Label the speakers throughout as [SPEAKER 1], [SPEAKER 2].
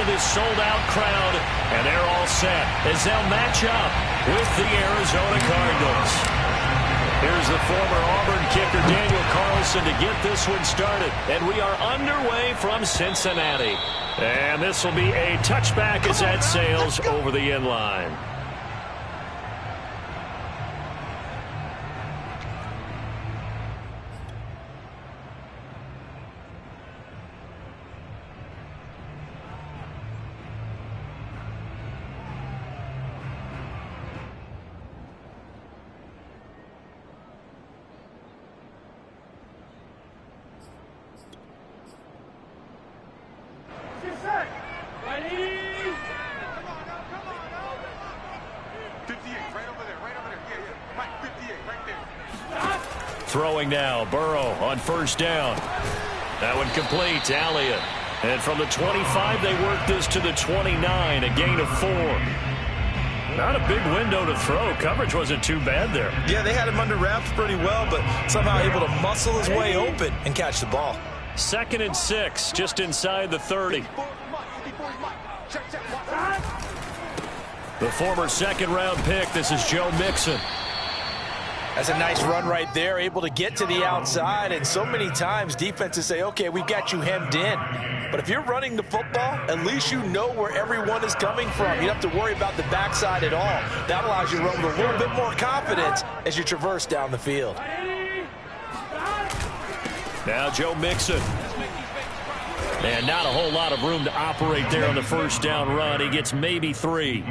[SPEAKER 1] of this sold-out crowd, and they're all set as they'll match up with the Arizona Cardinals. Here's the former Auburn kicker Daniel Carlson to get this one started, and we are underway from Cincinnati. And this will be a touchback as that sails over the end line. Throwing now, Burrow on first down. That one complete, Elliott. And from the 25, they work this to the 29, a gain of 4. Not a big window to throw. Coverage wasn't too bad there.
[SPEAKER 2] Yeah, they had him under wraps pretty well, but somehow able to muscle his way open and catch the ball.
[SPEAKER 1] 2nd and 6, just inside the 30. The former second-round pick, this is Joe Mixon.
[SPEAKER 2] That's a nice run right there, able to get to the outside, and so many times defenses say, okay, we've got you hemmed in. But if you're running the football, at least you know where everyone is coming from. You don't have to worry about the backside at all. That allows you to run with a little bit more confidence as you traverse down the field.
[SPEAKER 1] Now Joe Mixon. And not a whole lot of room to operate there on the first down run. He gets maybe 3.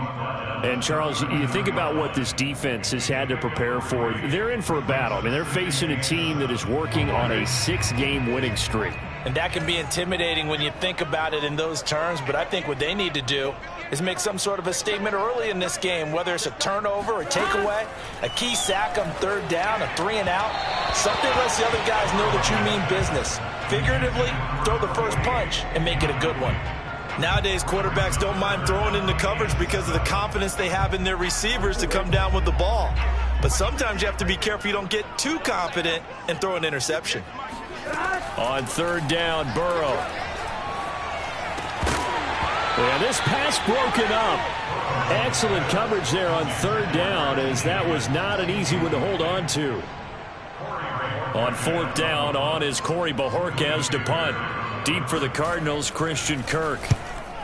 [SPEAKER 1] And, Charles, you think about what this defense has had to prepare for. They're in for a battle. I mean, they're facing a team that is working on a 6-game winning streak.
[SPEAKER 2] And that can be intimidating when you think about it in those terms. But I think what they need to do is make some sort of a statement early in this game, whether it's a turnover, a takeaway, a key sack on 3rd down, a 3-and-out. Something lets the other guys know that you mean business. Figuratively, throw the first punch and make it a good one. Nowadays, quarterbacks don't mind throwing into coverage because of the confidence they have in their receivers to come down with the ball. But sometimes you have to be careful you don't get too confident and throw an interception.
[SPEAKER 1] On 3rd down, Burrow. And this pass broken up. Excellent coverage there on 3rd down, as that was not an easy one to hold on to. On 4th down, on is Corey Bojorquez to punt. Deep for the Cardinals, Christian Kirk.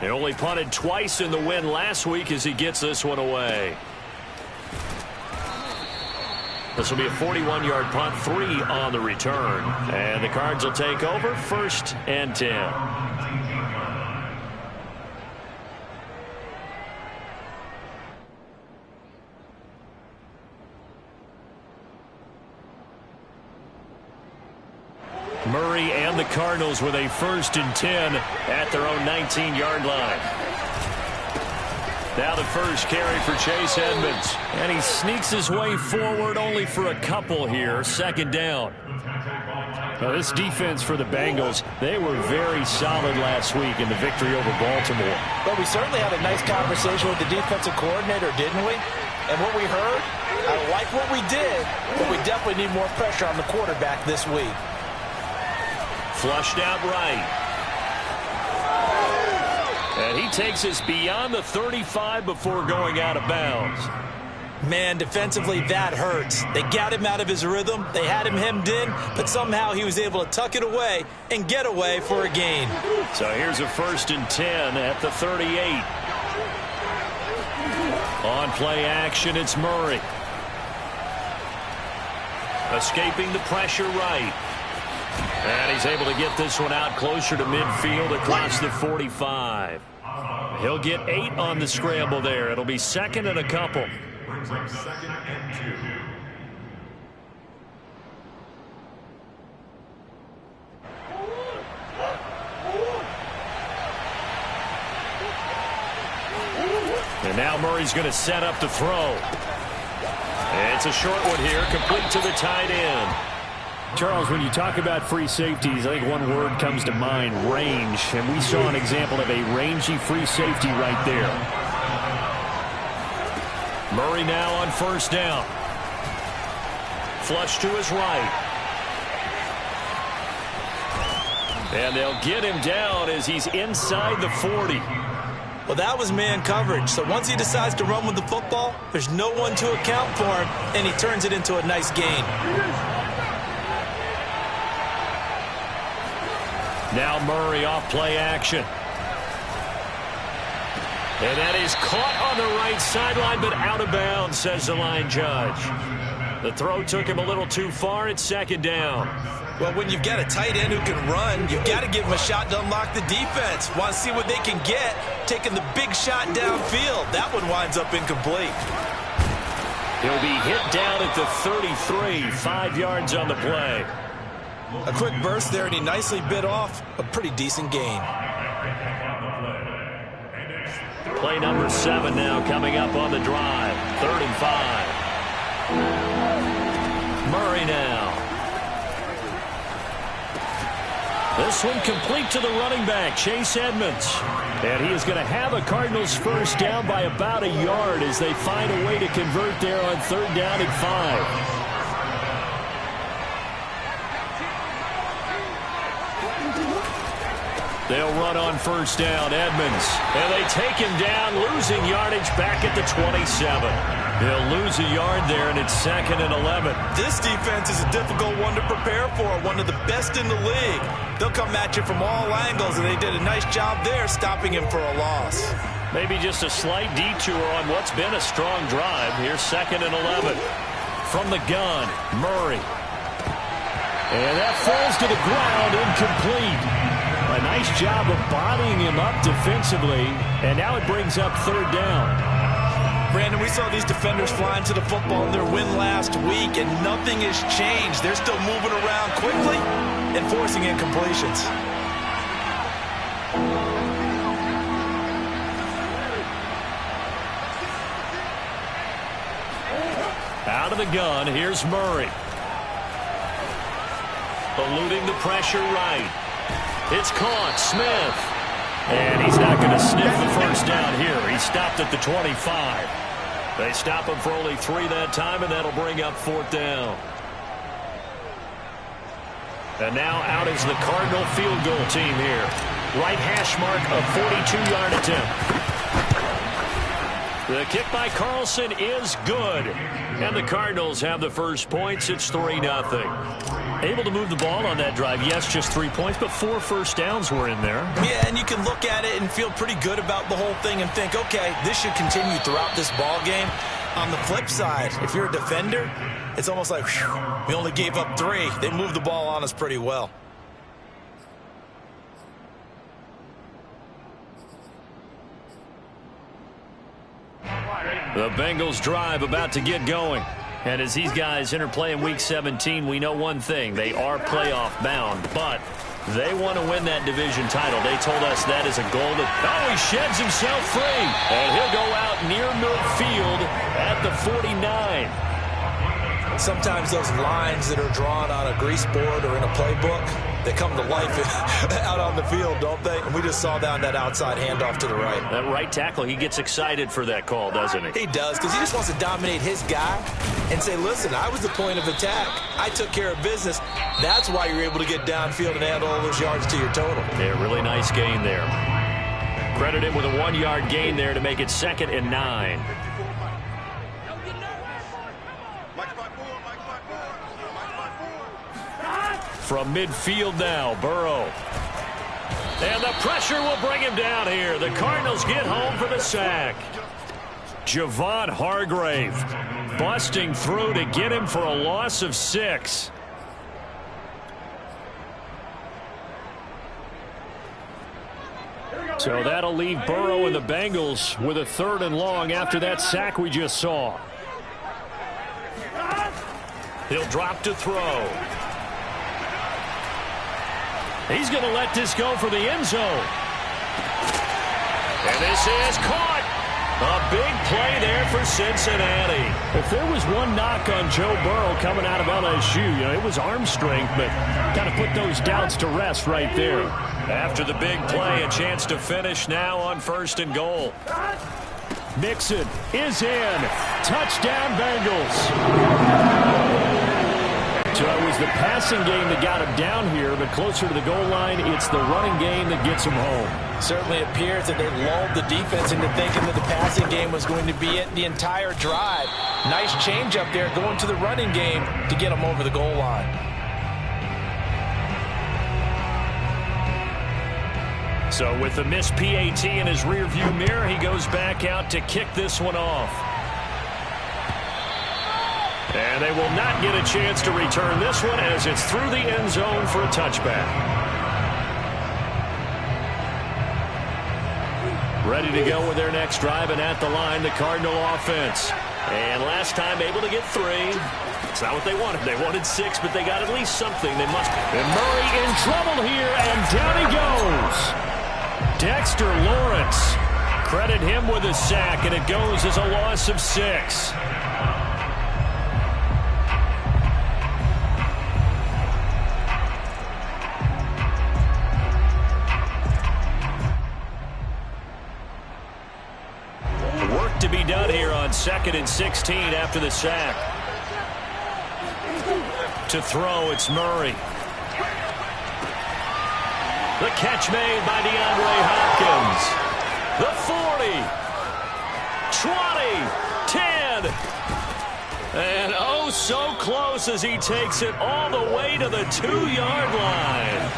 [SPEAKER 1] They only punted twice in the win last week as he gets this one away. This will be a 41-yard punt, 3 on the return. And the Cards will take over, 1st and 10. Murray and the Cardinals with a 1st and 10 at their own 19-yard line. Now the first carry for Chase Edmonds. And he sneaks his way forward only for a couple here. 2nd down. Now this defense for the Bengals, they were very solid last week in the victory over Baltimore.
[SPEAKER 2] But we certainly had a nice conversation with the defensive coordinator, didn't we? And what we heard, I like what we did, but we definitely need more pressure on the quarterback this week.
[SPEAKER 1] Flushed out right. And he takes us beyond the 35 before going out of bounds.
[SPEAKER 2] Man, defensively, that hurts. They got him out of his rhythm. They had him hemmed in, but somehow he was able to tuck it away and get away for a gain.
[SPEAKER 1] So here's a 1st and 10 at the 38. On play action, it's Murray. Escaping the pressure right. And he's able to get this one out closer to midfield across the 45. He'll get 8 on the scramble there. It'll be 2nd and a couple. Brings up 2nd and 2. And now Murray's going to set up to throw. It's a short one here, complete to the tight end. Charles, when you talk about free safeties, I think one word comes to mind, range. And we saw an example of a rangy free safety right there. Murray now on 1st down. Flush to his right. And they'll get him down as he's inside the 40.
[SPEAKER 2] Well, that was man coverage. So once he decides to run with the football, there's no one to account for him, and he turns it into a nice gain.
[SPEAKER 1] Now Murray off play action. And that is caught on the right sideline, but out of bounds, says the line judge. The throw took him a little too far. It's second down.
[SPEAKER 2] Well, when you've got a tight end who can run, you've got to give him a shot to unlock the defense. Want to see what they can get, taking the big shot downfield. That one winds up incomplete.
[SPEAKER 1] He'll be hit down at the 33, 5 yards on the play.
[SPEAKER 2] A quick burst there, and he nicely bit off a pretty decent gain.
[SPEAKER 1] Play number 7 now coming up on the drive. 3rd and 5. Murray now. This one complete to the running back, Chase Edmonds. And he is going to have a Cardinals first down by about a yard as they find a way to convert there on 3rd down and 5. They'll run on first down, Edmonds. And they take him down, losing yardage back at the 27. They'll lose a yard there, and it's 2nd and 11.
[SPEAKER 2] This defense is a difficult one to prepare for, one of the best in the league. They'll come at you from all angles, and they did a nice job there stopping him for a loss.
[SPEAKER 1] Maybe just a slight detour on what's been a strong drive. Here's 2nd and 11. From the gun, Murray. And that falls to the ground, incomplete. A nice job of bodying him up defensively, and now it brings up 3rd down.
[SPEAKER 2] Brandon, we saw these defenders flying to the football in their win last week, and nothing has changed. They're still moving around quickly and forcing incompletions.
[SPEAKER 1] Out of the gun, here's Murray. Eluding the pressure right. It's caught, Smith. And he's not going to sniff the first down here. He stopped at the 25. They stop him for only 3 that time, and that'll bring up 4th down. And now out is the Cardinal field goal team here. Right hash mark, a 42-yard attempt. The kick by Carlson is good. And the Cardinals have the first points. It's 3-0. Able to move the ball on that drive. Yes, just 3 points, but 4 first downs were in there.
[SPEAKER 2] Yeah, and you can look at it and feel pretty good about the whole thing and think, okay, this should continue throughout this ball game. On the flip side, if you're a defender, it's almost like, whew, we only gave up 3. They moved the ball on us pretty well.
[SPEAKER 1] The Bengals drive about to get going. And as these guys interplay in Week 17, we know one thing. They are playoff bound, but they want to win that division title. They told us that is a goal. He sheds himself free. And he'll go out near midfield at the 49.
[SPEAKER 2] Sometimes those lines that are drawn on a grease board or in a playbook, they come to life out on the field, don't they? And we just saw down that outside handoff to the right.
[SPEAKER 1] That right tackle, he gets excited for that call, doesn't he?
[SPEAKER 2] He does, because he just wants to dominate his guy and say, listen, I was the point of attack. I took care of business. That's why you're able to get downfield and add all those yards to your total.
[SPEAKER 1] Yeah, really nice gain there. Credit him with a 1-yard gain there to make it 2nd and 9. From midfield now, Burrow. And the pressure will bring him down here. The Cardinals get home for the sack. Javon Hargrave busting through to get him for a loss of 6. So that'll leave Burrow and the Bengals with a 3rd and long after that sack we just saw. He'll drop to throw. He's going to let this go for the end zone. And this is caught. A big play there for Cincinnati. If there was one knock on Joe Burrow coming out of LSU, it was arm strength, but got to put those doubts to rest right there. After the big play, a chance to finish now on 1st and goal. Mixon is in. Touchdown, Bengals. So it was the passing game that got him down here, but closer to the goal line, it's the running game that gets him home.
[SPEAKER 2] Certainly appears that they lulled the defense into thinking that the passing game was going to be it the entire drive. Nice change up there going to the running game to get him over the goal line.
[SPEAKER 1] So with the missed PAT in his rearview mirror, he goes back out to kick this one off. And they will not get a chance to return this one as it's through the end zone for a touchback. Ready to go with their next drive, and at the line, the Cardinal offense. And last time able to get 3. It's not what they wanted. They wanted 6, but they got at least something. They must. And Murray in trouble here, and down he goes. Dexter Lawrence. Credit him with a sack, and it goes as a loss of 6. To be done here on 2nd and 16 after the sack. To throw, it's Murray. The catch made by DeAndre Hopkins. The 40, 20, 10. And oh, so close as he takes it all the way to the 2-yard line.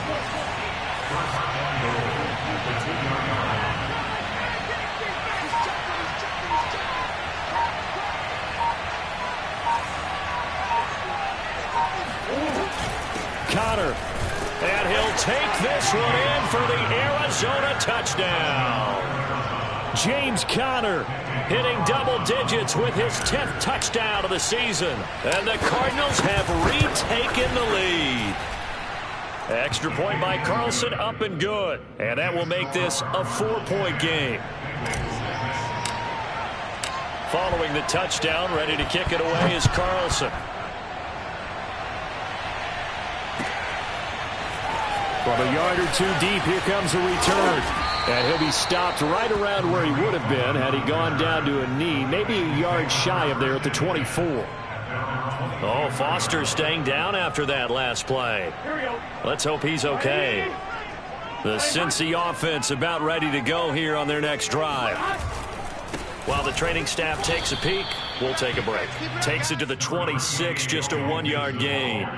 [SPEAKER 1] Connor, and he'll take this one in for the Arizona touchdown. James Conner hitting double digits with his 10th touchdown of the season. And the Cardinals have retaken the lead. Extra point by Carlson, up and good. And that will make this a 4-point game. Following the touchdown, ready to kick it away is Carlson. From a yard or 2 deep, here comes a return. And he'll be stopped right around where he would have been had he gone down to a knee, maybe a yard shy of there at the 24. Oh, Foster staying down after that last play. Let's hope he's okay. The Cincy offense about ready to go here on their next drive. While the training staff takes a peek, we'll take a break. Takes it to the 26, just a 1-yard gain.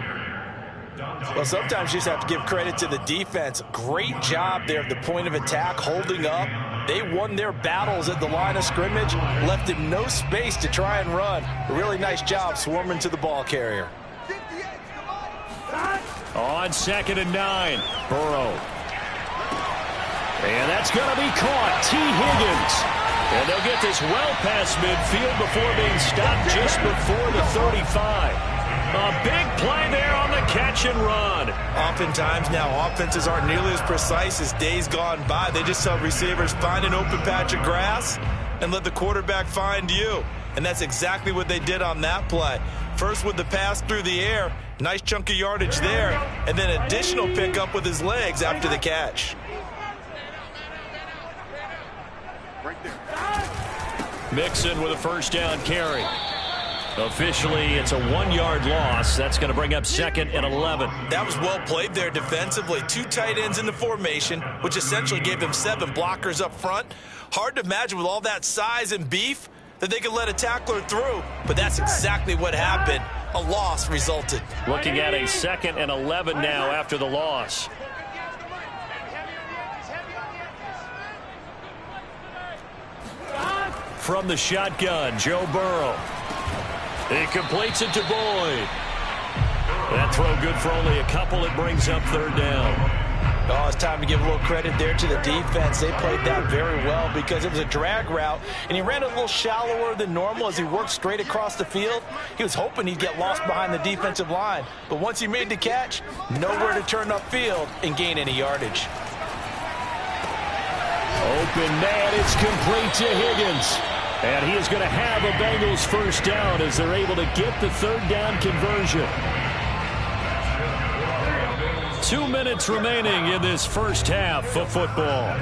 [SPEAKER 2] Well, sometimes you just have to give credit to the defense. Great job there at the point of attack, holding up. They won their battles at the line of scrimmage, left him no space to try and run. A really nice job swarming to the ball carrier.
[SPEAKER 1] On 2nd and 9, Burrow. And that's going to be caught. T. Higgins. And they'll get this well past midfield before being stopped just before the 35. A big play there on the catch and run.
[SPEAKER 2] Oftentimes now offenses aren't nearly as precise as days gone by. They just tell receivers, find an open patch of grass and let the quarterback find you. And that's exactly what they did on that play. First with the pass through the air, nice chunk of yardage there, and then additional pickup with his legs after the catch.
[SPEAKER 1] Mixon with a first down carry. Officially, it's a 1-yard loss. That's going to bring up 2nd and 11.
[SPEAKER 2] That was well played there defensively. 2 tight ends in the formation, which essentially gave them 7 blockers up front. Hard to imagine with all that size and beef that they could let a tackler through, but that's exactly what happened. A loss resulted.
[SPEAKER 1] Looking at a 2nd and 11 now after the loss. From the shotgun, Joe Burrow. He completes it to Boyd. That throw good for only a couple. It brings up 3rd down.
[SPEAKER 2] Oh, it's time to give a little credit there to the defense. They played that very well because it was a drag route, and he ran a little shallower than normal as he worked straight across the field. He was hoping he'd get lost behind the defensive line, but once he made the catch, nowhere to turn upfield and gain any yardage.
[SPEAKER 1] Open man, it's complete to Higgins. And he is going to have a Bengals first down as they're able to get the 3rd down conversion. 2 minutes remaining in this first half of football.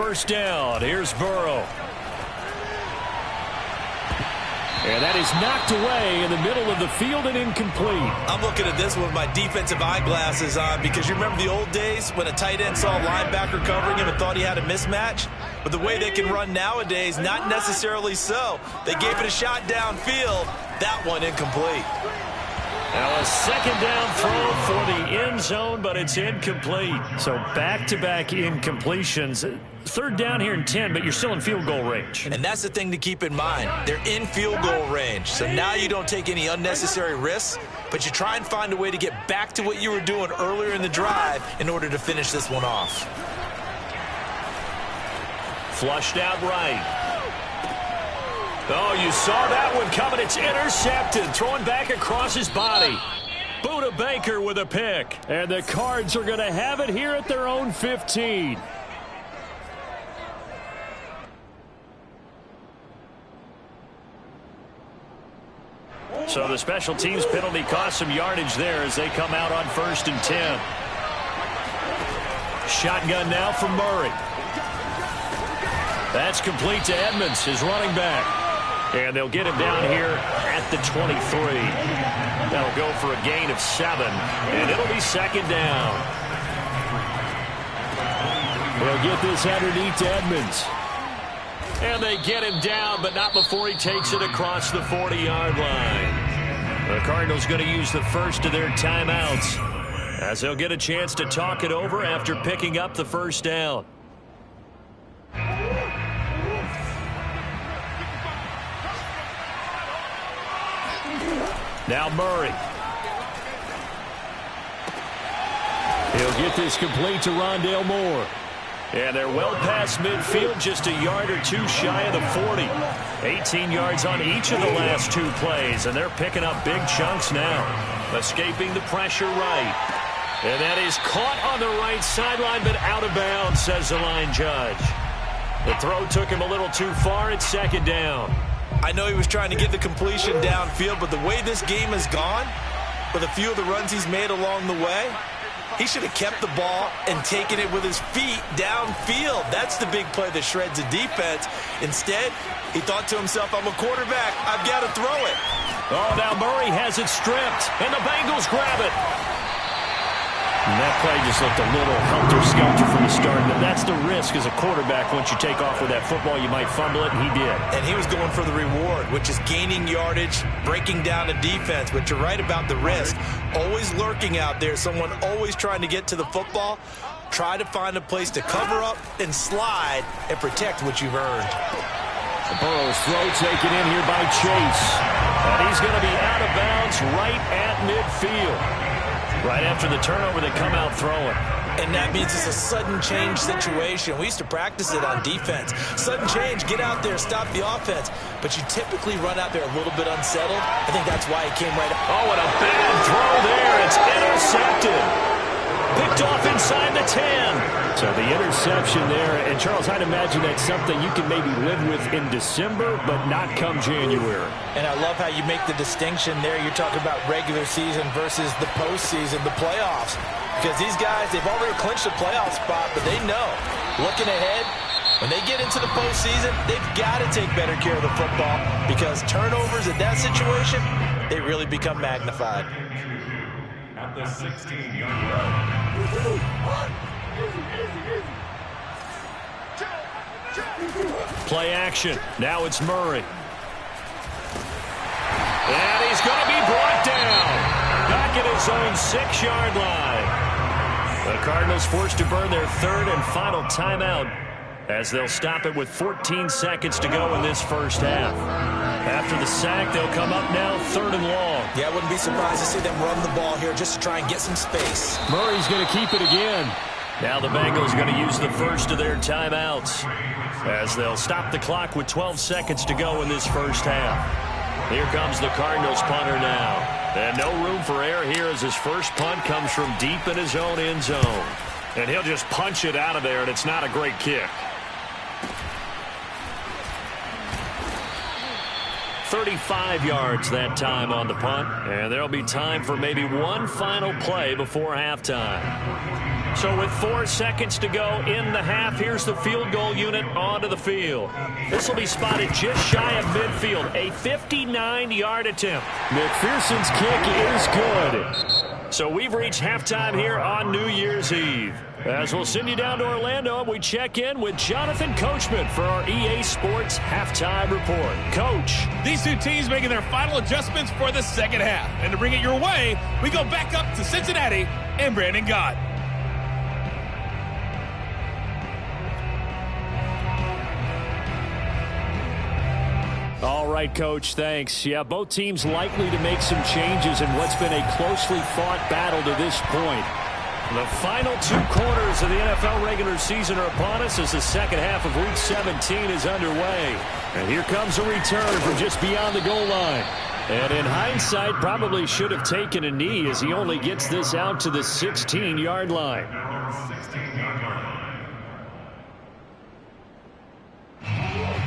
[SPEAKER 1] first down. Here's Burrow. And that is knocked away in the middle of the field and incomplete.
[SPEAKER 2] I'm looking at this with my defensive eyeglasses on because you remember the old days when a tight end saw a linebacker covering him and thought he had a mismatch? But the way they can run nowadays, not necessarily so. They gave it a shot downfield. That one incomplete.
[SPEAKER 1] Now a second down throw for the end zone, but it's incomplete. So back-to-back incompletions. Third down here and 10, but you're still in field goal range.
[SPEAKER 2] And that's the thing to keep in mind. They're in field goal range. So now you don't take any unnecessary risks, but you try and find a way to get back to what you were doing earlier in the drive in order to finish this one off.
[SPEAKER 1] Flushed out right. Oh, you saw that one coming. It's intercepted. Throwing back across his body. Buda Baker with a pick. And the Cards are going to have it here at their own 15. So the special teams penalty cost some yardage there as they come out on 1st and 10. Shotgun now from Murray. That's complete to Edmonds, his running back. And they'll get him down here at the 23. That'll go for a gain of 7. And it'll be second down. They'll get this underneath to Edmonds. And they get him down, but not before he takes it across the 40-yard line. The Cardinals going to use the first of their timeouts as they'll get a chance to talk it over after picking up the first down. Now Murray. He'll get this complete to Rondale Moore. And they're well past midfield, just a yard or two shy of the 40. 18 yards on each of the last 2 plays, and they're picking up big chunks now. Escaping the pressure right. And that is caught on the right sideline, but out of bounds, says the line judge. The throw took him a little too far. It's second down.
[SPEAKER 2] I know he was trying to get the completion downfield, but the way this game has gone, with a few of the runs he's made along the way, he should have kept the ball and taken it with his feet downfield. That's the big play that shreds the defense. Instead, he thought to himself, I'm a quarterback. I've got to throw it.
[SPEAKER 1] Oh, now Murray has it stripped, and the Bengals grab it. And that play just looked a little helter-skelter from the start. That's the risk as a quarterback. Once you take off with that football, you might fumble it, and he did.
[SPEAKER 2] And he was going for the reward, which is gaining yardage, breaking down the defense. But you're right about the risk. Always lurking out there, someone always trying to get to the football. Try to find a place to cover up and slide and protect what you've earned.
[SPEAKER 1] Burrow's throw taken in here by Chase. And he's going to be out of bounds right at midfield. Right after the turnover, they come out throwing.
[SPEAKER 2] And that means it's a sudden change situation. We used to practice it on defense. Sudden change, get out there, stop the offense. But you typically run out there a little bit unsettled. I think that's why he came right up.
[SPEAKER 1] Oh, and a bad throw there. It's intercepted. Picked off inside the 10. So the interception there. And, Charles, I'd imagine that's something you can maybe live with in December, but not come January.
[SPEAKER 2] And I love how you make the distinction there. You're talking about regular season versus the postseason, the playoffs. Because these guys, they've already clinched a playoff spot, but they know, looking ahead, when they get into the postseason, they've got to take better care of the football because turnovers in that situation, they really become magnified.
[SPEAKER 3] At the 16-yard line.
[SPEAKER 1] Play action. Now it's Murray. And he's going to be brought down. Back at his own 6-yard line. The Cardinals forced to burn their third and final timeout as they'll stop it with 14 seconds to go in this first half. After the sack, they'll come up now 3rd and long.
[SPEAKER 2] Yeah, I wouldn't be surprised to see them run the ball here just to try and get some space.
[SPEAKER 1] Murray's going to keep it again. Now the Bengals going to use the first of their timeouts as they'll stop the clock with 12 seconds to go in this first half. Here comes the Cardinals punter now. And no room for error here as his first punt comes from deep in his own end zone. And he'll just punch it out of there, and it's not a great kick. 35 yards that time on the punt. And there'll be time for maybe one final play before halftime. So with 4 seconds to go in the half, here's the field goal unit onto the field. This will be spotted just shy of midfield. A 59-yard attempt. McPherson's kick is good. So we've reached halftime here on New Year's Eve. As we'll send you down to Orlando, we check in with Jonathan Coachman for our EA Sports Halftime Report. Coach.
[SPEAKER 4] These two teams making their final adjustments for the second half. And to bring it your way, we go back up to Cincinnati and Brandon Gott.
[SPEAKER 1] All right, Coach, thanks. Yeah, both teams likely to make some changes in what's been a closely fought battle to this point. The final 2 quarters of the NFL regular season are upon us as the second half of Week 17 is underway. And here comes a return from just beyond the goal line. And in hindsight, probably should have taken a knee as he only gets this out to the 16-yard line.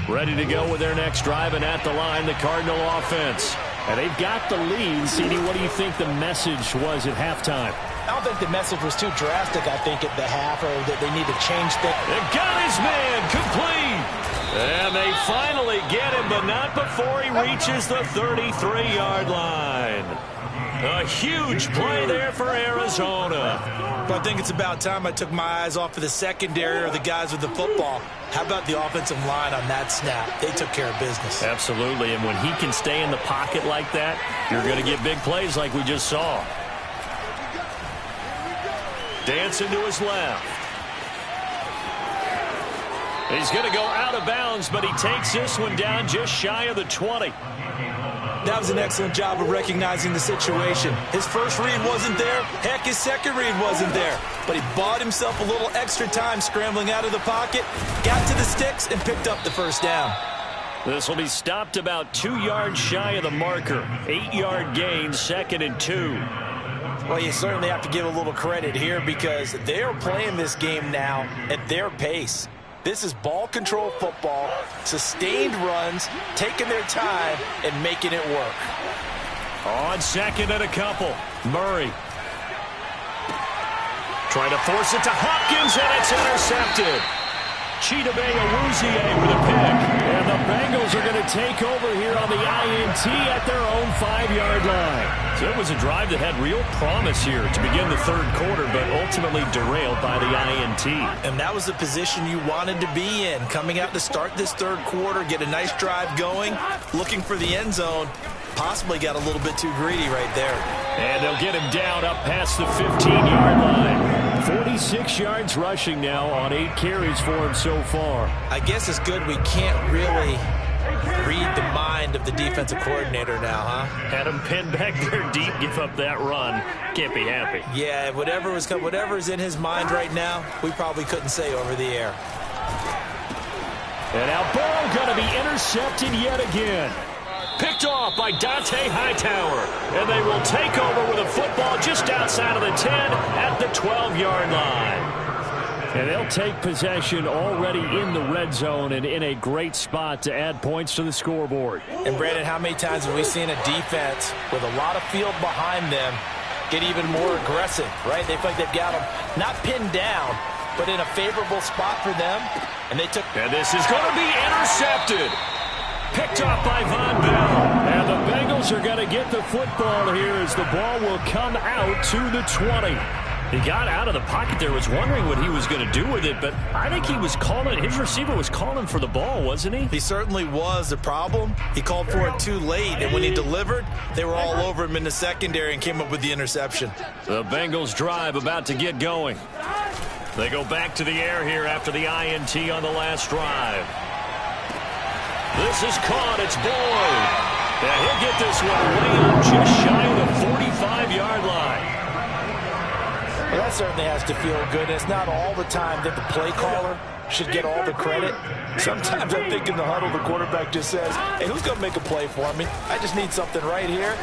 [SPEAKER 1] Ready to go with their next drive, and at the line, the Cardinal offense. And they've got the lead. CD, what do you think the message was at halftime?
[SPEAKER 2] I don't think the message was too drastic, I think, at the half, or that they need to change things.
[SPEAKER 1] They've got his man complete. And they finally get him, but not before he reaches the 33-yard line. A huge play there for Arizona.
[SPEAKER 2] But I think it's about time I took my eyes off of the secondary or the guys with the football. How about the offensive line on that snap? They took care of business.
[SPEAKER 1] Absolutely, and when he can stay in the pocket like that, you're going to get big plays like we just saw. Dancing to his left. He's going to go out of bounds, but he takes this one down just shy of the 20.
[SPEAKER 2] That was an excellent job of recognizing the situation. His first read wasn't there. Heck, his second read wasn't there. But he bought himself a little extra time scrambling out of the pocket, got to the sticks, and picked up the first down.
[SPEAKER 1] This will be stopped about 2 yards shy of the marker. 8-yard gain, 2nd and 2.
[SPEAKER 2] Well, you certainly have to give a little credit here because they're playing this game now at their pace. This is ball control football, sustained runs, taking their time, and making it work.
[SPEAKER 1] On 2nd and a couple, Murray. Trying to force it to Hopkins, and it's intercepted. Chidobe Awuzie with a pick. And the Bengals are going to take over here on the INT at their own 5-yard line. So it was a drive that had real promise here to begin the third quarter, but ultimately derailed by the INT.
[SPEAKER 2] And that was the position you wanted to be in. Coming out to start this third quarter, get a nice drive going, looking for the end zone. Possibly got a little bit too greedy right there.
[SPEAKER 1] And they'll get him down up past the 15-yard line. 46 yards rushing now on 8 carries for him so far.
[SPEAKER 2] I guess it's good we can't really read the mind of the defensive coordinator now, huh?
[SPEAKER 1] Had him pinned back there deep, give up that run. Can't be happy.
[SPEAKER 2] Yeah, whatever's in his mind right now, we probably couldn't say over the air.
[SPEAKER 1] And now ball going to be intercepted yet again. Picked off by Dante Hightower. And they will take over with a football just outside of the 10 at the 12-yard line. And they'll take possession already in the red zone and in a great spot to add points to the scoreboard.
[SPEAKER 2] And, Brandon, how many times have we seen a defense with a lot of field behind them get even more aggressive, right? They feel like they've got them not pinned down, but in a favorable spot for them. And they took.
[SPEAKER 1] And this is going to be intercepted. Picked off by Von Bell. And the Bengals are going to get the football here as the ball will come out to the 20. He got out of the pocket there, was wondering what he was going to do with it, but I think he was calling, his receiver was calling for the ball, wasn't he?
[SPEAKER 2] He certainly was. The problem, he called for it too late, and when he delivered, they were all over him in the secondary and came up with the interception.
[SPEAKER 1] The Bengals drive about to get going. They go back to the air here after the INT on the last drive. This is caught. It's Boyd. Yeah, he'll get this one way up just shy of the 45-yard line.
[SPEAKER 2] Well, that certainly has to feel good. It's not all the time that the play caller should get all the credit. Sometimes I think in the huddle, the quarterback just says, hey, who's going to make a play for me? I just need something right here.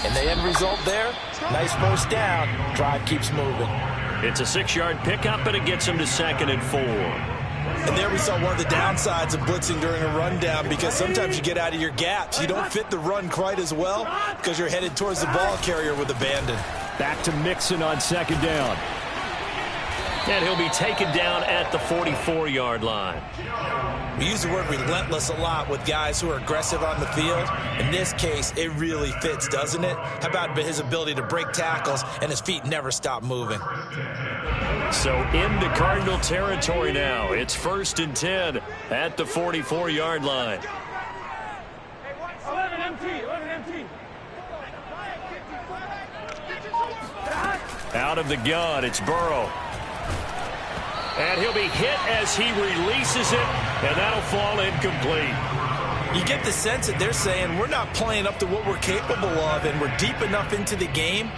[SPEAKER 2] And the end result there, nice first down. Drive keeps moving.
[SPEAKER 1] It's a 6-yard pickup, and it gets him to 2nd and 4.
[SPEAKER 2] And there we saw one of the downsides of blitzing during a rundown, because sometimes you get out of your gaps. You don't fit the run quite as well because you're headed towards the ball carrier with abandon.
[SPEAKER 1] Back to Mixon on second down. And he'll be taken down at the 44-yard line.
[SPEAKER 2] We use the word relentless a lot with guys who are aggressive on the field. In this case, it really fits, doesn't it? How about his ability to break tackles and his feet never stop moving?
[SPEAKER 1] So into Cardinal territory now. It's 1st and 10 at the 44-yard line. Out of the gun, it's Burrow. And he'll be hit as he releases it, and that'll fall incomplete.
[SPEAKER 2] You get the sense that they're saying we're not playing up to what we're capable of, and we're deep enough into the game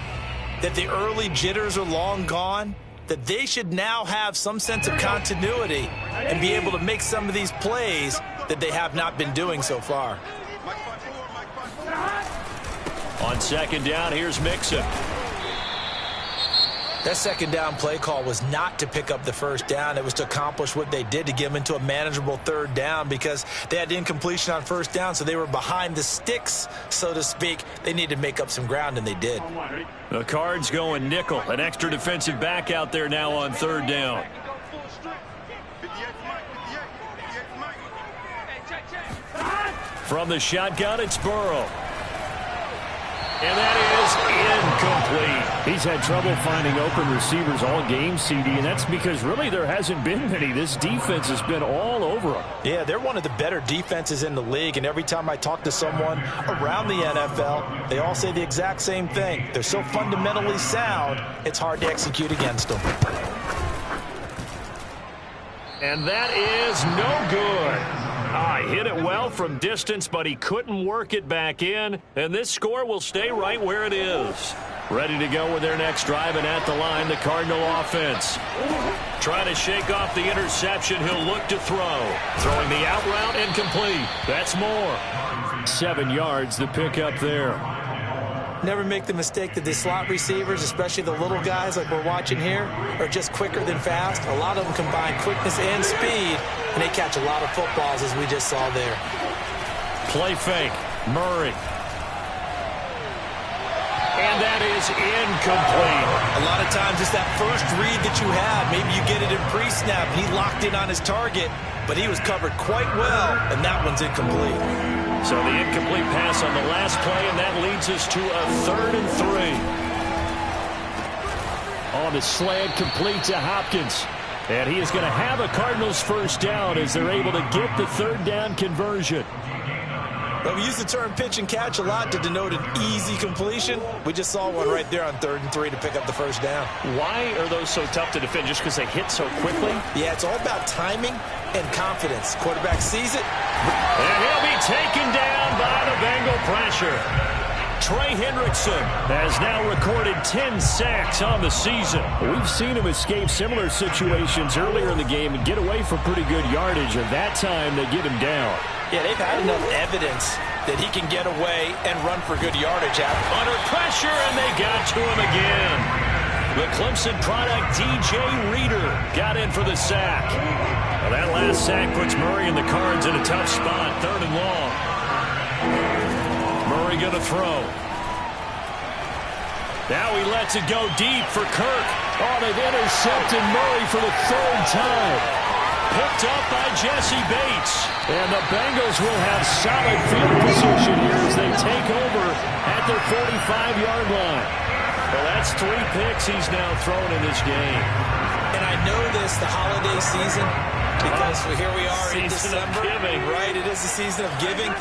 [SPEAKER 2] that the early jitters are long gone, that they should now have some sense of continuity and be able to make some of these plays that they have not been doing so far.
[SPEAKER 1] On second down, here's Mixon.
[SPEAKER 2] That second down play call was not to pick up the first down. It was to accomplish what they did, to get them into a manageable third down, because they had incompletion on first down, so they were behind the sticks, so to speak. They needed to make up some ground, and they did.
[SPEAKER 1] The Cards going nickel. An extra defensive back out there now on third down. From the shotgun, it's Burrow. And that is incomplete. He's had trouble finding open receivers all game, CD, and that's because really there hasn't been many. This defense has been all over him.
[SPEAKER 2] Yeah, they're one of the better defenses in the league, and every time I talk to someone around the NFL, they all say the exact same thing. They're so fundamentally sound, it's hard to execute against them.
[SPEAKER 1] And that is no good. He hit it well from distance, but he couldn't work it back in, and this score will stay right where it is. Ready to go with their next drive, and at the line, the Cardinal offense. Trying to shake off the interception, he'll look to throw. Throwing the out route and complete. That's more. 7 yards, the pickup there.
[SPEAKER 2] Never make the mistake that the slot receivers, especially the little guys like we're watching here, are just quicker than fast. A lot of them combine quickness and speed, and they catch a lot of footballs, as we just saw there.
[SPEAKER 1] Play fake. Murray. And that is incomplete.
[SPEAKER 2] A lot of times it's that first read that you have. Maybe you get it in pre-snap, and he locked in on his target, but he was covered quite well, and that one's incomplete.
[SPEAKER 1] So the incomplete pass on the last play, and that leads us to a 3rd and 3. On the slant, complete to Hopkins. And he is going to have a Cardinals first down as they're able to get the third down conversion.
[SPEAKER 2] Well, we use the term pitch and catch a lot to denote an easy completion. We just saw one right there on 3rd and 3 to pick up the first down.
[SPEAKER 1] Why are those so tough to defend? Just because they hit so quickly?
[SPEAKER 2] Yeah, it's all about timing and confidence. Quarterback sees it.
[SPEAKER 1] And he'll be taken down by the Bengal pressure. Trey Hendrickson has now recorded 10 sacks on the season. We've seen him escape similar situations earlier in the game and get away for pretty good yardage, and that time they get him down.
[SPEAKER 2] Yeah, they've had enough evidence that he can get away and run for good yardage.
[SPEAKER 1] Under pressure, and they got to him again. The Clemson product, DJ Reader, got in for the sack. Well, that last sack puts Murray and the Cards in a tough spot, 3rd and long. Murray going to throw. Now he lets it go deep for Kirk. Oh, they've intercepted Murray for the 3rd time. Picked up by Jesse Bates. And the Bengals will have solid field position here as they take over at their 45-yard line. Well, that's 3 picks he's now thrown in this game.
[SPEAKER 2] And I know this, the holiday season, because here we are in December. Right, it is the season of giving.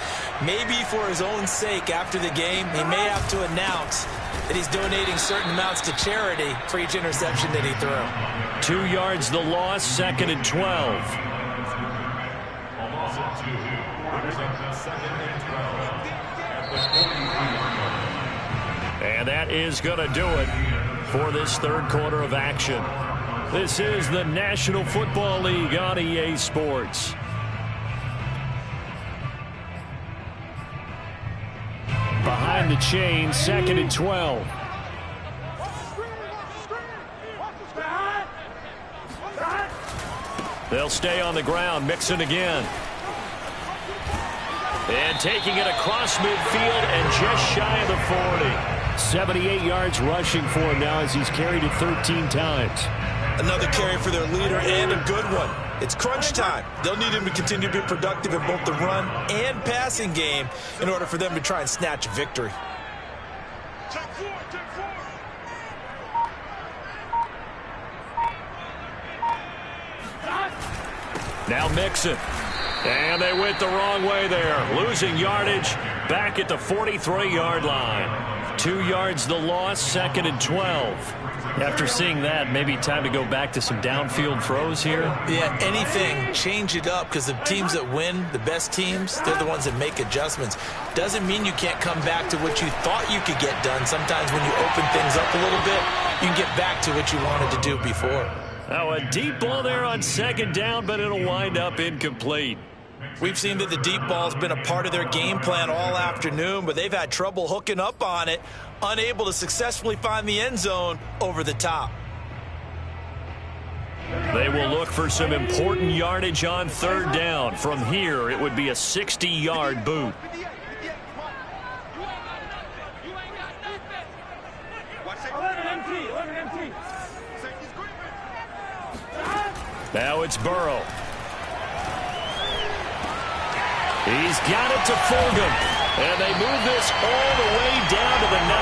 [SPEAKER 2] Maybe for his own sake after the game, he may have to announce that he's donating certain amounts to charity for each interception that he threw.
[SPEAKER 1] 2 yards the loss, 2nd and 12. And that is going to do it for this 3rd quarter of action. This is the National Football League on EA Sports. Behind the chain, 2nd and 12. They'll stay on the ground. Mixon again. And taking it across midfield and just shy of the 40. 78 yards rushing for him now as he's carried it 13 times.
[SPEAKER 2] Another carry for their leader and a good one. It's crunch time. They'll need him to continue to be productive in both the run and passing game in order for them to try and snatch a victory.
[SPEAKER 1] Now Mixon. And they went the wrong way there. Losing yardage back at the 43-yard line. 2 yards the loss, 2nd and 12. After seeing that, maybe time to go back to some downfield throws here.
[SPEAKER 2] Yeah, anything. Change it up because the teams that win, the best teams, they're the ones that make adjustments. Doesn't mean you can't come back to what you thought you could get done. Sometimes when you open things up a little bit, you can get back to what you wanted to do before.
[SPEAKER 1] Now a deep ball there on 2nd down, but it'll wind up incomplete.
[SPEAKER 2] We've seen that the deep ball's been a part of their game plan all afternoon, but they've had trouble hooking up on it, unable to successfully find the end zone over the top.
[SPEAKER 1] They will look for some important yardage on 3rd down. From here, it would be a 60-yard boot. Now it's Burrow. He's got it to Fulgham. And they move this all the way down to the 9.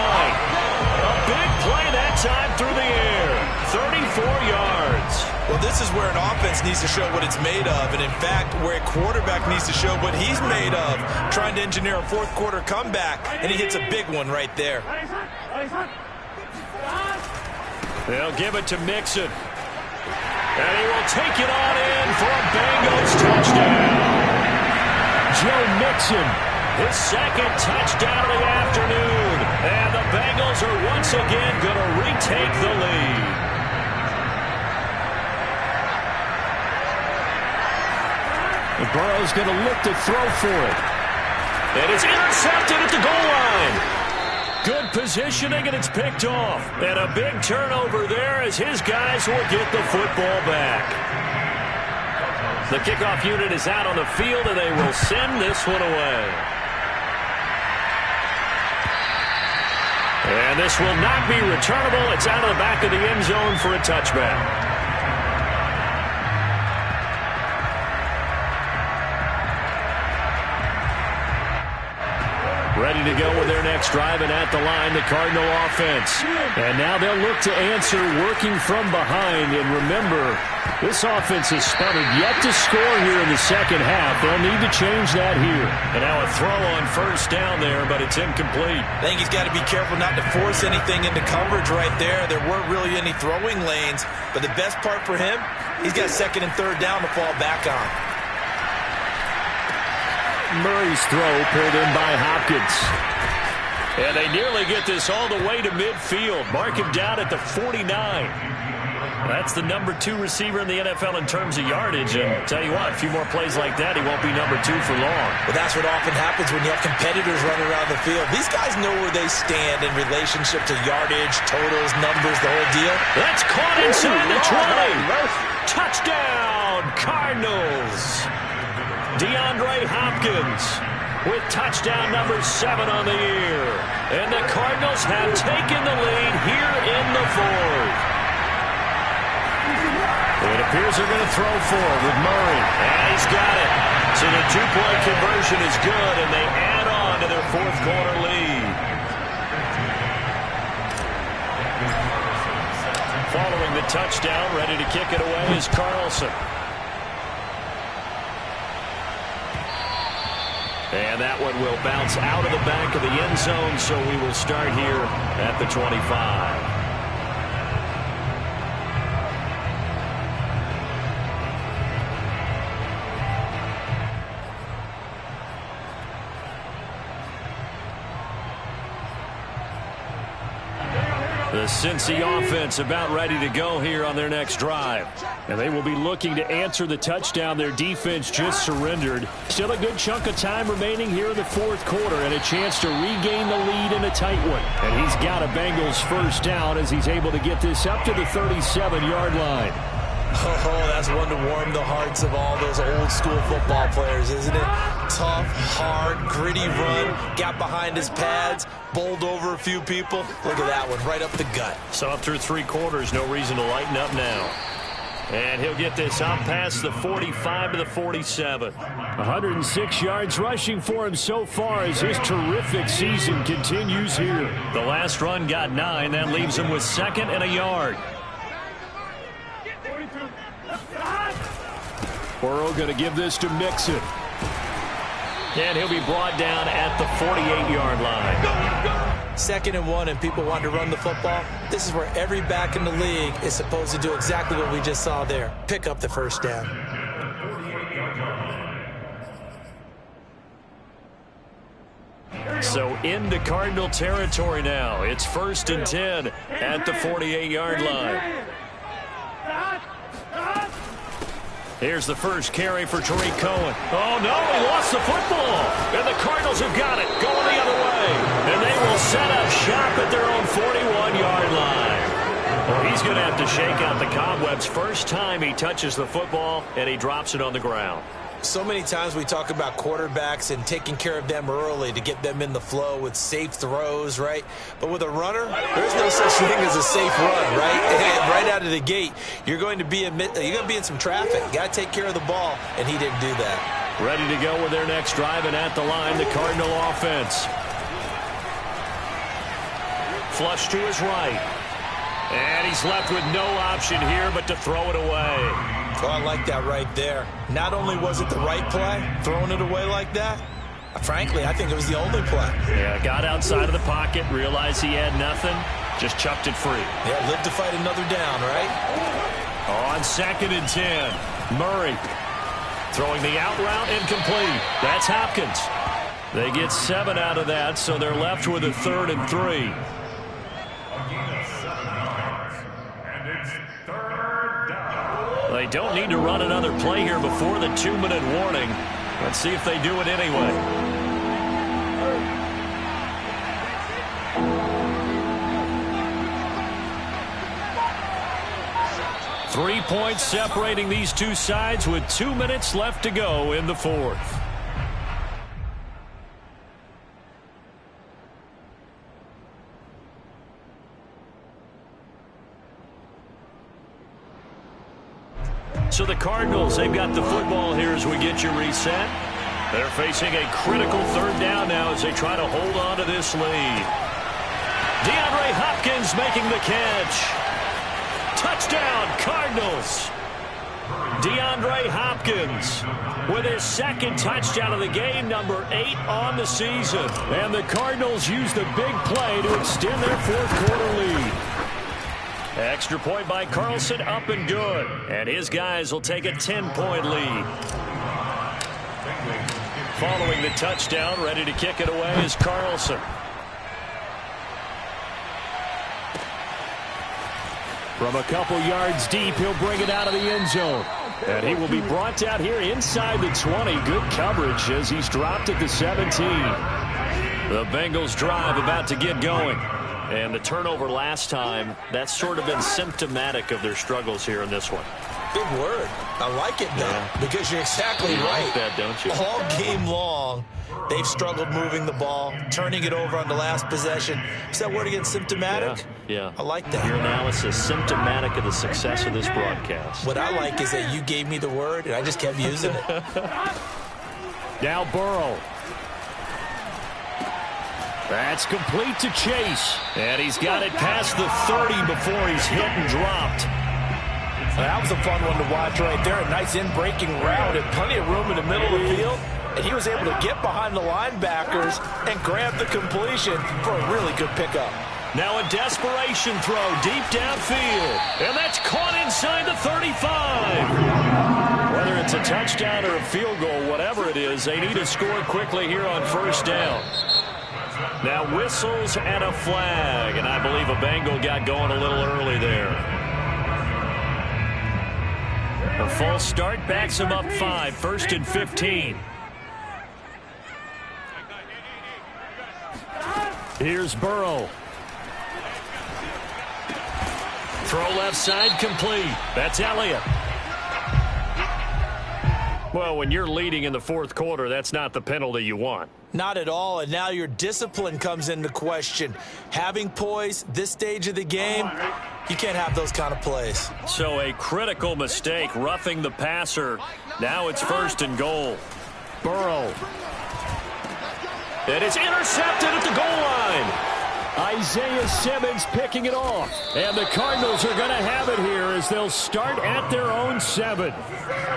[SPEAKER 1] A big play that time through the air. 34 yards.
[SPEAKER 2] Well, this is where an offense needs to show what it's made of. And, in fact, where a quarterback needs to show what he's made of. Trying to engineer a 4th quarter comeback. And he hits a big one right there.
[SPEAKER 1] They'll give it to Mixon. And he will take it on in for a Bengals touchdown. Joe Mixon, his 2nd touchdown of the afternoon. And the Bengals are once again going to retake the lead. And Burrow's going to look to throw for it. And it's intercepted at the goal line. Good positioning, and it's picked off. And a big turnover there as his guys will get the football back. The kickoff unit is out on the field, and they will send this one away. And this will not be returnable. It's out of the back of the end zone for a touchback. Ready to go with their next drive, and at the line, the Cardinal offense. And now they'll look to answer working from behind. And remember, this offense has sputtered yet to score here in the 2nd half. They'll need to change that here. And now a throw on 1st down there, but it's incomplete.
[SPEAKER 2] I think he's got to be careful not to force anything into coverage right there. There weren't really any throwing lanes. But the best part for him, he's got 2nd and 3rd down to fall back on.
[SPEAKER 1] Murray's throw pulled in by Hopkins. And they nearly get this all the way to midfield. Mark him down at the 49. That's the number 2 receiver in the NFL in terms of yardage. And tell you what, a few more plays like that, he won't be number 2 for long.
[SPEAKER 2] Well, that's what often happens when you have competitors running around the field. These guys know where they stand in relationship to yardage, totals, numbers, the whole deal.
[SPEAKER 1] That's caught inside the 20. Touchdown, Cardinals. DeAndre Hopkins with touchdown number 7 on the year. And the Cardinals have taken the lead here in the 4th. It appears they're going to throw for it with Murray. And he's got it. So the 2-point conversion is good, and they add on to their 4th quarter lead. Following the touchdown, ready to kick it away is Carlson. And that one will bounce out of the back of the end zone, so we will start here at the 25. The Cincy offense about ready to go here on their next drive. And they will be looking to answer the touchdown their defense just surrendered. Still a good chunk of time remaining here in the 4th quarter and a chance to regain the lead in a tight one. And he's got a Bengals 1st down as he's able to get this up to the 37-yard line.
[SPEAKER 2] Oh, that's one to warm the hearts of all those old school football players, isn't it? Tough, hard, gritty run, got behind his pads, bowled over a few people. Look at that one, right up the gut.
[SPEAKER 1] So through 3 quarters, no reason to lighten up now. And he'll get this up past the 45 to the 47. 106 yards rushing for him so far as his terrific season continues here. The last run got 9. That leaves him with 2nd and a yard. Burrow going to give this to Mixon. And he'll be brought down at the 48-yard line.
[SPEAKER 2] 2nd and 1, and people want to run the football. This is where every back in the league is supposed to do exactly what we just saw there. Pick up the first down.
[SPEAKER 1] So into Cardinal territory now. It's 1st and 10 at the 48-yard line. Here's the first carry for Tariq Cohen. Oh, no, he lost the football. And the Cardinals have got it, going the other way. And they will set up shop at their own 41-yard line. Well, he's going to have to shake out the cobwebs first time he touches the football, and he drops it on the ground.
[SPEAKER 2] So many times we talk about quarterbacks and taking care of them early to get them in the flow with safe throws, right? But with a runner, there's no such thing as a safe run, right? And right out of the gate, you're going to be in some traffic. You got to take care of the ball, and he didn't do that.
[SPEAKER 1] Ready to go with their next drive, and at the line, the Cardinal offense. Flush to his right. And he's left with no option here but to throw it away.
[SPEAKER 2] Oh, I like that right there. Not only was it the right play, throwing it away like that, frankly, I think it was the only play.
[SPEAKER 1] Yeah, got outside of the pocket, realized he had nothing, just chucked it free.
[SPEAKER 2] Yeah, lived to fight another down, right?
[SPEAKER 1] On 2nd and 10, Murray throwing the out route incomplete. That's Hopkins. They get 7 out of that, so they're left with a 3rd and 3. They don't need to run another play here before the 2-minute warning. Let's see if they do it anyway. Three points separating these two sides with 2 minutes left to go in the 4th. So the Cardinals, they've got the football here as we get you reset. They're facing a critical 3rd down now as they try to hold on to this lead. DeAndre Hopkins making the catch. Touchdown, Cardinals. DeAndre Hopkins with his 2nd touchdown of the game, number 8 on the season. And the Cardinals use the big play to extend their 4th quarter lead. Extra point by Carlson, up and good. And his guys will take a 10-point lead. Following the touchdown, ready to kick it away is Carlson. From a couple yards deep, he'll bring it out of the end zone. And he will be brought down here inside the 20. Good coverage as he's dropped at the 17. The Bengals drive about to get going. And the turnover last time, that's sort of been symptomatic of their struggles here in this one.
[SPEAKER 2] Big word. I like it, though, because you're exactly right.
[SPEAKER 1] Like that, don't you?
[SPEAKER 2] All game long, they've struggled moving the ball, turning it over on the last possession. Is that word again, symptomatic?
[SPEAKER 1] Yeah.
[SPEAKER 2] I like that.
[SPEAKER 1] Your analysis, symptomatic of the success of this broadcast.
[SPEAKER 2] What I like is that you gave me the word, and I just kept using it.
[SPEAKER 1] Now Burrow. That's complete to Chase. And he's got it past the 30 before he's hit and dropped.
[SPEAKER 2] That was a fun one to watch right there. A nice in-breaking route and plenty of room in the middle of the field. And he was able to get behind the linebackers and grab the completion for a really good pickup.
[SPEAKER 1] Now a desperation throw deep downfield. And that's caught inside the 35. Whether it's a touchdown or a field goal, whatever it is, they need to score quickly here on 1st down. Now whistles and a flag, and I believe a Bengal got going a little early there. A false start backs him up 5, 1st and 15. Here's Burrow. Throw left side complete. That's Elliott. Well, when you're leading in the fourth quarter, that's not the penalty you want.
[SPEAKER 2] Not at all, and now your discipline comes into question. Having poise this stage of the game, you can't have those kind of plays.
[SPEAKER 1] So a critical mistake, roughing the passer. Now it's 1st and goal. Burrow. And it's intercepted at the goal line. Isaiah Simmons picking it off. And the Cardinals are going to have it here as they'll start at their own 7.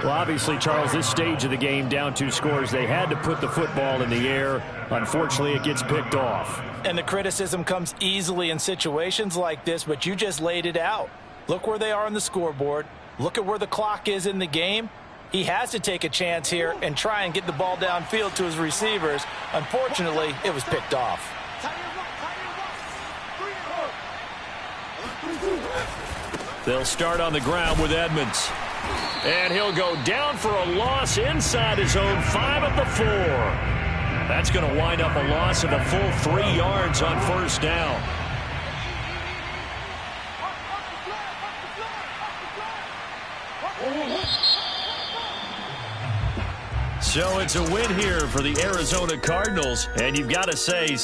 [SPEAKER 1] Well, obviously, Charles, this stage of the game, down 2 scores, they had to put the football in the air. Unfortunately, it gets picked off.
[SPEAKER 2] And the criticism comes easily in situations like this, but you just laid it out. Look where they are on the scoreboard. Look at where the clock is in the game. He has to take a chance here and try and get the ball downfield to his receivers. Unfortunately, it was picked off.
[SPEAKER 1] They'll start on the ground with Edmonds. And he'll go down for a loss inside his own 5 at the 4. That's going to wind up a loss of a full 3 yards on 1st down. So it's a win here for the Arizona Cardinals. And you've got to say,